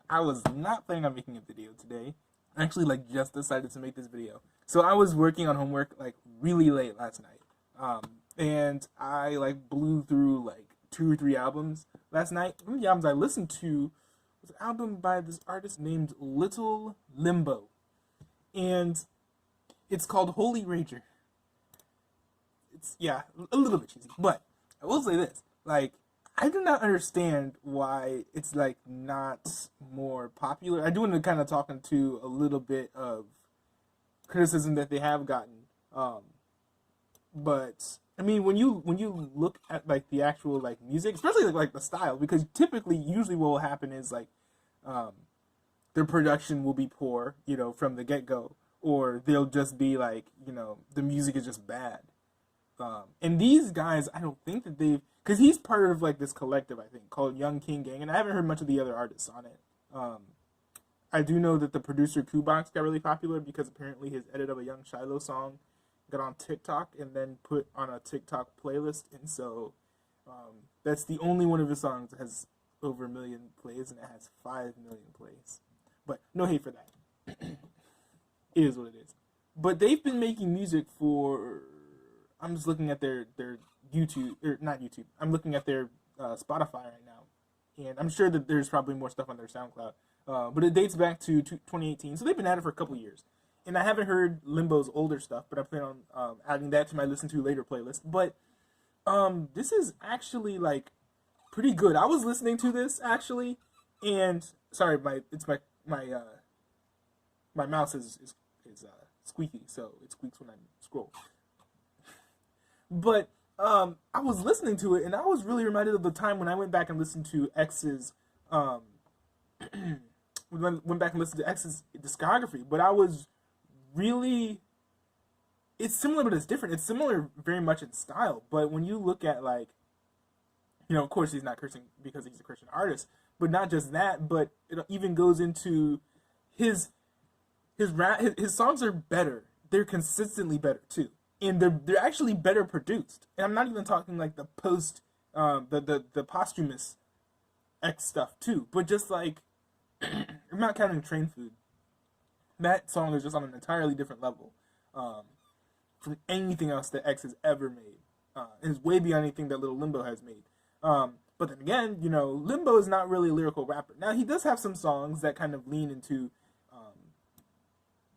I was not planning on making a video today. I actually just decided to make this video. So I was working on homework really late last night. And I blew through two or three albums last night. One of the albums I listened to was an album by this artist named Little Limbo. And it's called Holy Rager. It's a little bit cheesy, but I will say this. I do not understand why it's not more popular. I do want to kind of talk into a little bit of criticism that they have gotten. But I mean, when you look at the actual music, especially the style, because usually what will happen is their production will be poor, from the get go, or they'll just be the music is just bad. And these guys, I don't think that they've, because he's part of this collective, I think, called Young King Gang, and I haven't heard much of the other artists on it. I do know that the producer Kubox got really popular because apparently his edit of a Young Shiloh song got on TikTok and then put on a TikTok playlist, and so that's the only one of his songs that has over 1 million plays, and it has 5 million plays. But no hate for that. It is what it is. But they've been making music for, I'm just looking at their YouTube, or not YouTube, I'm looking at their Spotify right now. And I'm sure that there's probably more stuff on their SoundCloud. But it dates back to 2018, so they've been at it for a couple years. And I haven't heard Limbo's older stuff, but I plan on adding that to my listen to later playlist. But this is actually pretty good. I was listening to this actually, and sorry, my mouse is squeaky, so it squeaks when I scroll. But I was listening to it, and I was really reminded of the time when I went back and listened to X's went back and listened to X's discography. But I was really, it's similar, but it's different. It's similar very much in style, but when you look at of course he's not cursing because he's a Christian artist, but not just that, but it even goes into his songs are better. They're consistently better too, and they're actually better produced. And I'm not even talking the post, the posthumous X stuff too, but just I'm not counting Train Food. That song is just on an entirely different level from anything else that X has ever made. And it's way beyond anything that Little Limbo has made. But then again, Limbo is not really a lyrical rapper. Now, he does have some songs that kind of lean into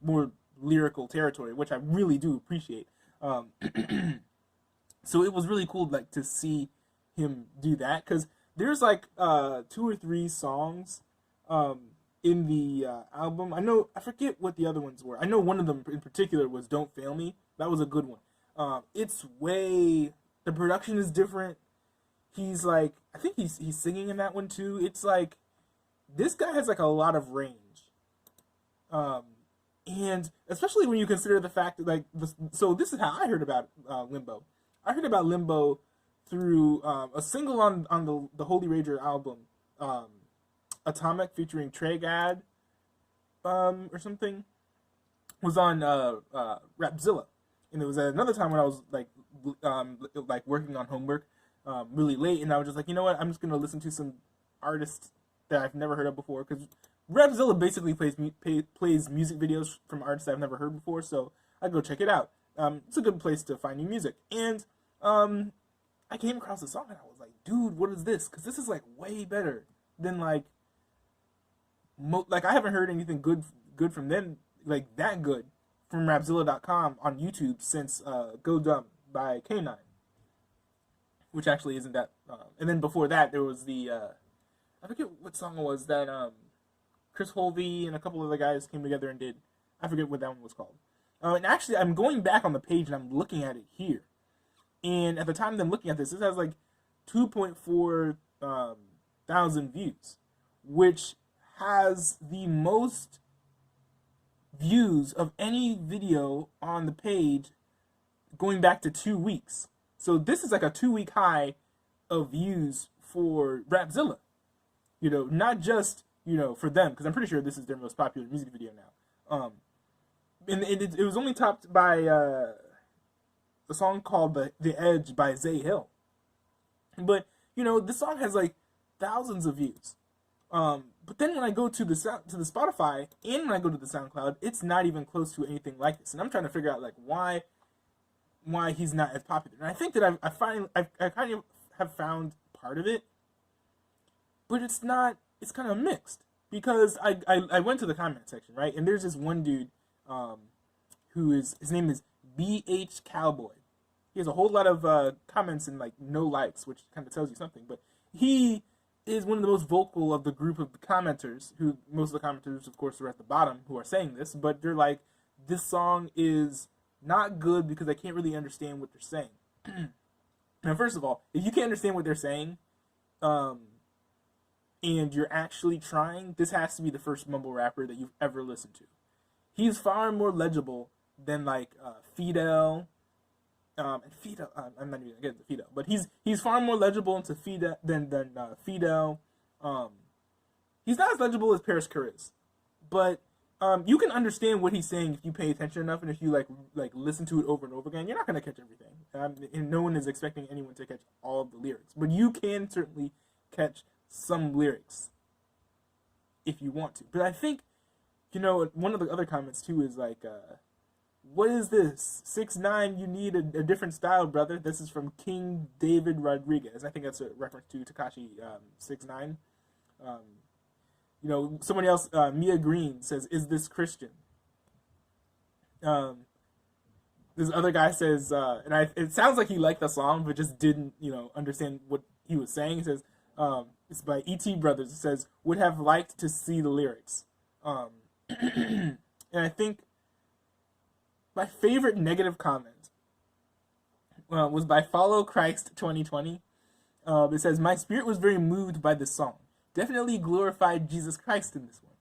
more lyrical territory, which I really do appreciate. So it was really cool to see him do that, because there's 2 or 3 songs in the album. I forget what the other ones were. I know one of them in particular was Don't Fail Me. That was a good one. The production is different. He's I think he's singing in that one too. It's this guy has a lot of range. And especially when you consider the fact that so this is how I heard about Limbo. I heard about Limbo through a single on the Holy Rager album, Atomic, featuring Tragad, or something, was on Rapzilla. And it was another time when I was working on homework really late, and I was just you know what, I'm just gonna listen to some artists that I've never heard of before, because Rapzilla basically plays music videos from artists I've never heard before, so I go check it out. It's a good place to find new music. And I came across a song and I was like, dude, what is this? Because this is way better than I haven't heard anything good from them, that good, from Rapzilla.com on YouTube since Go Dumb by K9, which actually isn't that. And then before that, there was the I forget what song it was that Chris Holvey and a couple other guys came together and did. I forget what that one was called. And actually, I'm going back on the page and I'm looking at it here. And at the time that I'm looking at this, has 2.4 thousand views, which has the most views of any video on the page going back to 2 weeks. So this is a 2-week high of views for Rapzilla. Not just, for them, because I'm pretty sure this is their most popular music video now. And it was only topped by a song called The Edge by Zay Hill. But, this song has thousands of views. But then when I go to the Spotify and when I go to the SoundCloud, it's not even close to anything like this. And I'm trying to figure out like why he's not as popular. And I think that I kind of have found part of it, but it's not. It's kind of mixed because I went to the comment section, right, and there's this one dude, his name is BH Cowboy. He has a whole lot of comments and like no likes, which kind of tells you something. But he is one of the most vocal of the group of commenters, who most of the commenters, of course, are at the bottom who are saying this, but they're like, this song is not good because I can't really understand what they're saying. Now, first of all, if you can't understand what they're saying, and you're actually trying, this has to be the first mumble rapper that you've ever listened to. He's far more legible than like Fidel. And Fidel, I'm not even gonna get into Fidel, but he's far more legible into Fidel than Fidel. He's not as legible as Paris Caris, but you can understand what he's saying if you pay attention enough, and if you like listen to it over and over again. You're not gonna catch everything, and no one is expecting anyone to catch all of the lyrics, but you can certainly catch some lyrics if you want to. But I think, one of the other comments too is like, what is this? 6ix9ine, you need a different style, brother. This is from King David Rodriguez. I think that's a reference to Tekashi 6ix9ine. Somebody else, Mia Green, says, is this Christian? This other guy says, it sounds like he liked the song, but just didn't, understand what he was saying. He says, it's by E.T. Brothers. It says, would have liked to see the lyrics. And I think my favorite negative comment was by Follow Christ 2020. It says, my spirit was very moved by this song. Definitely glorified Jesus Christ in this one.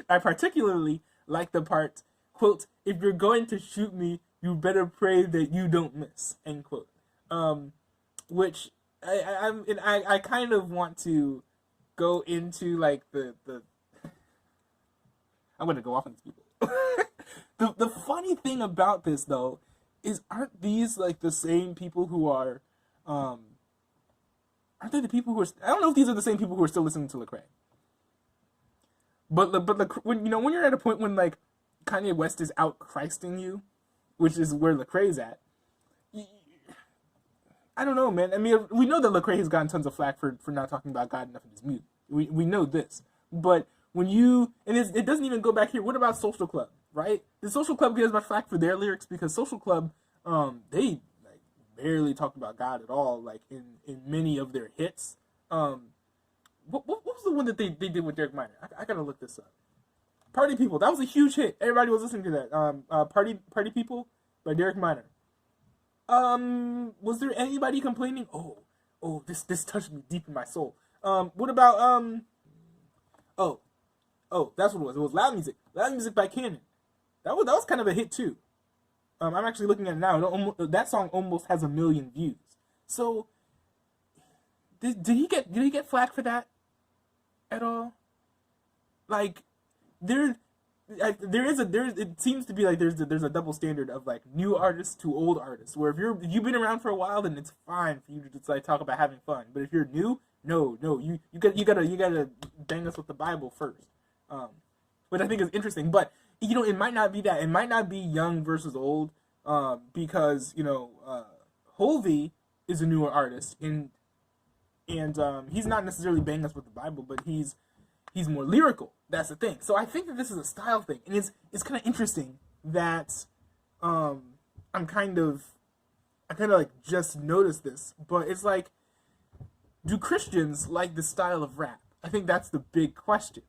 I particularly like the part, quote, if you're going to shoot me, you better pray that you don't miss, end quote. Which I kind of want to go into like the I'm going to go off on these people. The funny thing about this, though, is aren't these like the same people who are, aren't they the people who are? I don't know if these are the same people who are still listening to Lecrae. But when you're at a point when like Kanye West is out Christing you, which is where Lecrae's at. I don't know, man. I mean, we know that Lecrae has gotten tons of flack for not talking about God enough in his music. We know this, but when it doesn't even go back here. What about Social Club? Right? The Social Club gets much flack for their lyrics because Social Club, they like barely talked about God at all, like in many of their hits. What was the one that they did with Derek Minor? I gotta look this up. Party People. That was a huge hit. Everybody was listening to that. Party People by Derek Minor. Was there anybody complaining? Oh, this touched me deep in my soul. What about that's what it was. It was Loud Music. Loud Music by Cannon. That was kind of a hit too. I'm actually looking at it now. That song almost has 1 million views. So, did he get flack for that at all? Like, it seems to be like there's a double standard of like new artists to old artists. Where if you've been around for a while, then it's fine for you to just like talk about having fun. But if you're new, no, you gotta bang us with the Bible first. Which I think is interesting. But it might not be that. It might not be young versus old. Because Hovey is a newer artist and he's not necessarily banging us with the Bible, but he's more lyrical. That's the thing. So I think that this is a style thing, and it's kind of interesting that I kind of like just noticed this, but it's like, do Christians like the style of rap? I think that's the big question.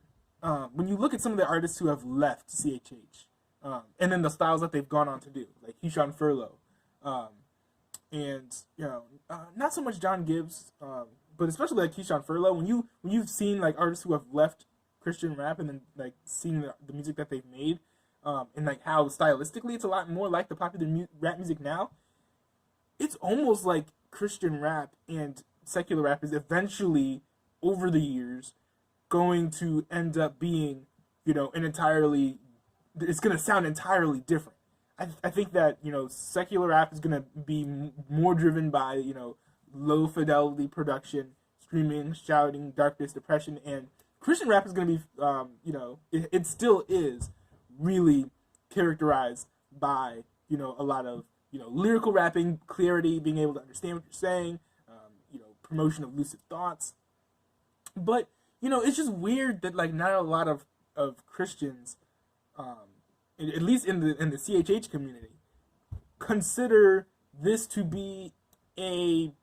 When you look at some of the artists who have left CHH, and then the styles that they've gone on to do, like Keyshawn Furlow, and not so much John Gibbs, but especially like Keyshawn Furlow. When you've seen like artists who have left Christian rap and then like seeing the music that they've made, and like how stylistically it's a lot more like the popular rap music now. It's almost like Christian rap and secular rap is eventually over the years going to end up being, it's going to sound entirely different. I think that, secular rap is going to be more driven by, low fidelity production, screaming, shouting, darkness, depression, and Christian rap is going to be, it still is really characterized by, a lot of, lyrical rapping, clarity, being able to understand what you're saying, promotion of lucid thoughts. But, it's just weird that, like, not a lot of Christians, at least in the CHH community, consider this to be an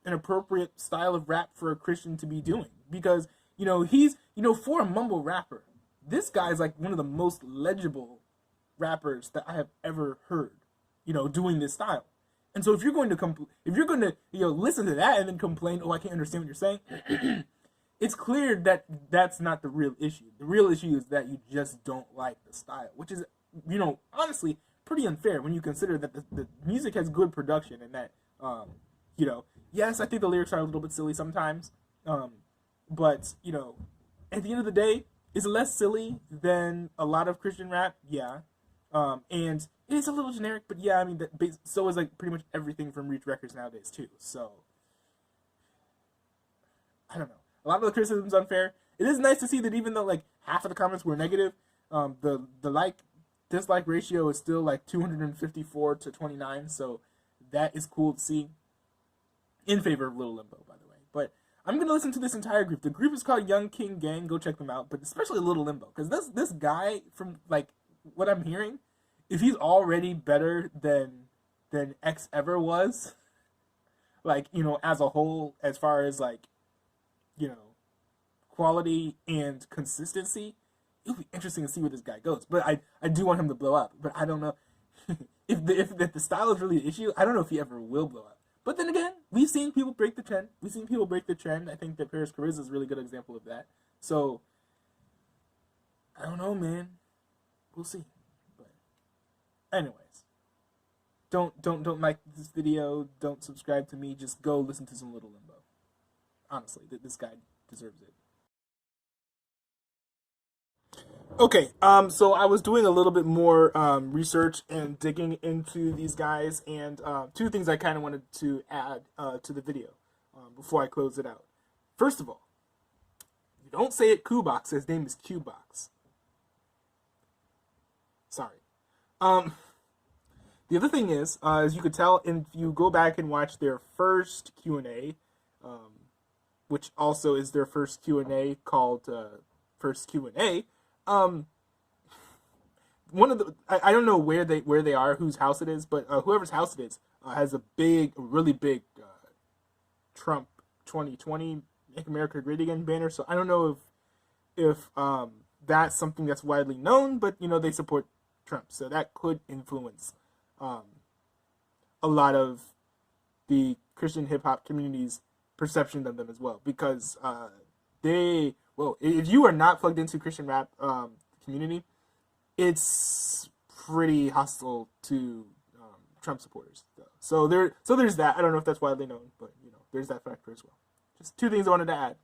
appropriate style of rap for a Christian to be doing. Because, he's, for a mumble rapper, this guy's like one of the most legible rappers that I have ever heard, doing this style. And so if you're going to listen to that and then complain, oh, I can't understand what you're saying, it's clear that that's not the real issue. The real issue is that you just don't like the style, which is, honestly, pretty unfair when you consider that the music has good production and that, yes, I think the lyrics are a little bit silly sometimes, but, at the end of the day, it's less silly than a lot of Christian rap, yeah, and it is a little generic, but yeah, I mean, so is like pretty much everything from Reach Records nowadays too. So I don't know. A lot of the criticism is unfair. It is nice to see that even though like half of the comments were negative, the dislike ratio is still like 254 to 29. So that is cool to see. In favor of Little Limbo, by the way. But I'm gonna listen to this entire group. The group is called Young King Gang. Go check them out. But especially Little Limbo, because this guy, from like what I'm hearing, if he's already better than X ever was, like, as a whole, as far as like, quality and consistency, it'll be interesting to see where this guy goes. But I do want him to blow up. But I don't know if the style is really an issue. I don't know if he ever will blow up. But then again, we've seen people break the trend. I think that Paris Caris is a really good example of that. So I don't know, man. We'll see. But anyways, don't like this video. Don't subscribe to me. Just go listen to some Little Limbo. Honestly, this guy deserves it. Okay, so I was doing a little bit more research and digging into these guys, and two things I kind of wanted to add to the video before I close it out. First of all, you don't say it Qbox, his name is Qbox. Sorry. The other thing is, as you could tell, if you go back and watch their first Q&A, which also is their first Q&A called First Q&A, one of the I don't know where they are, whose house it is, but whoever's house it is has a really big Trump 2020 Make America Great Again banner. So I don't know if that's something that's widely known, but they support Trump, so that could influence a lot of the Christian hip hop community's perception of them as well, because if you are not plugged into Christian rap community, it's pretty hostile to Trump supporters. So there's that. I don't know if that's widely known, but there's that factor as well. Just two things I wanted to add.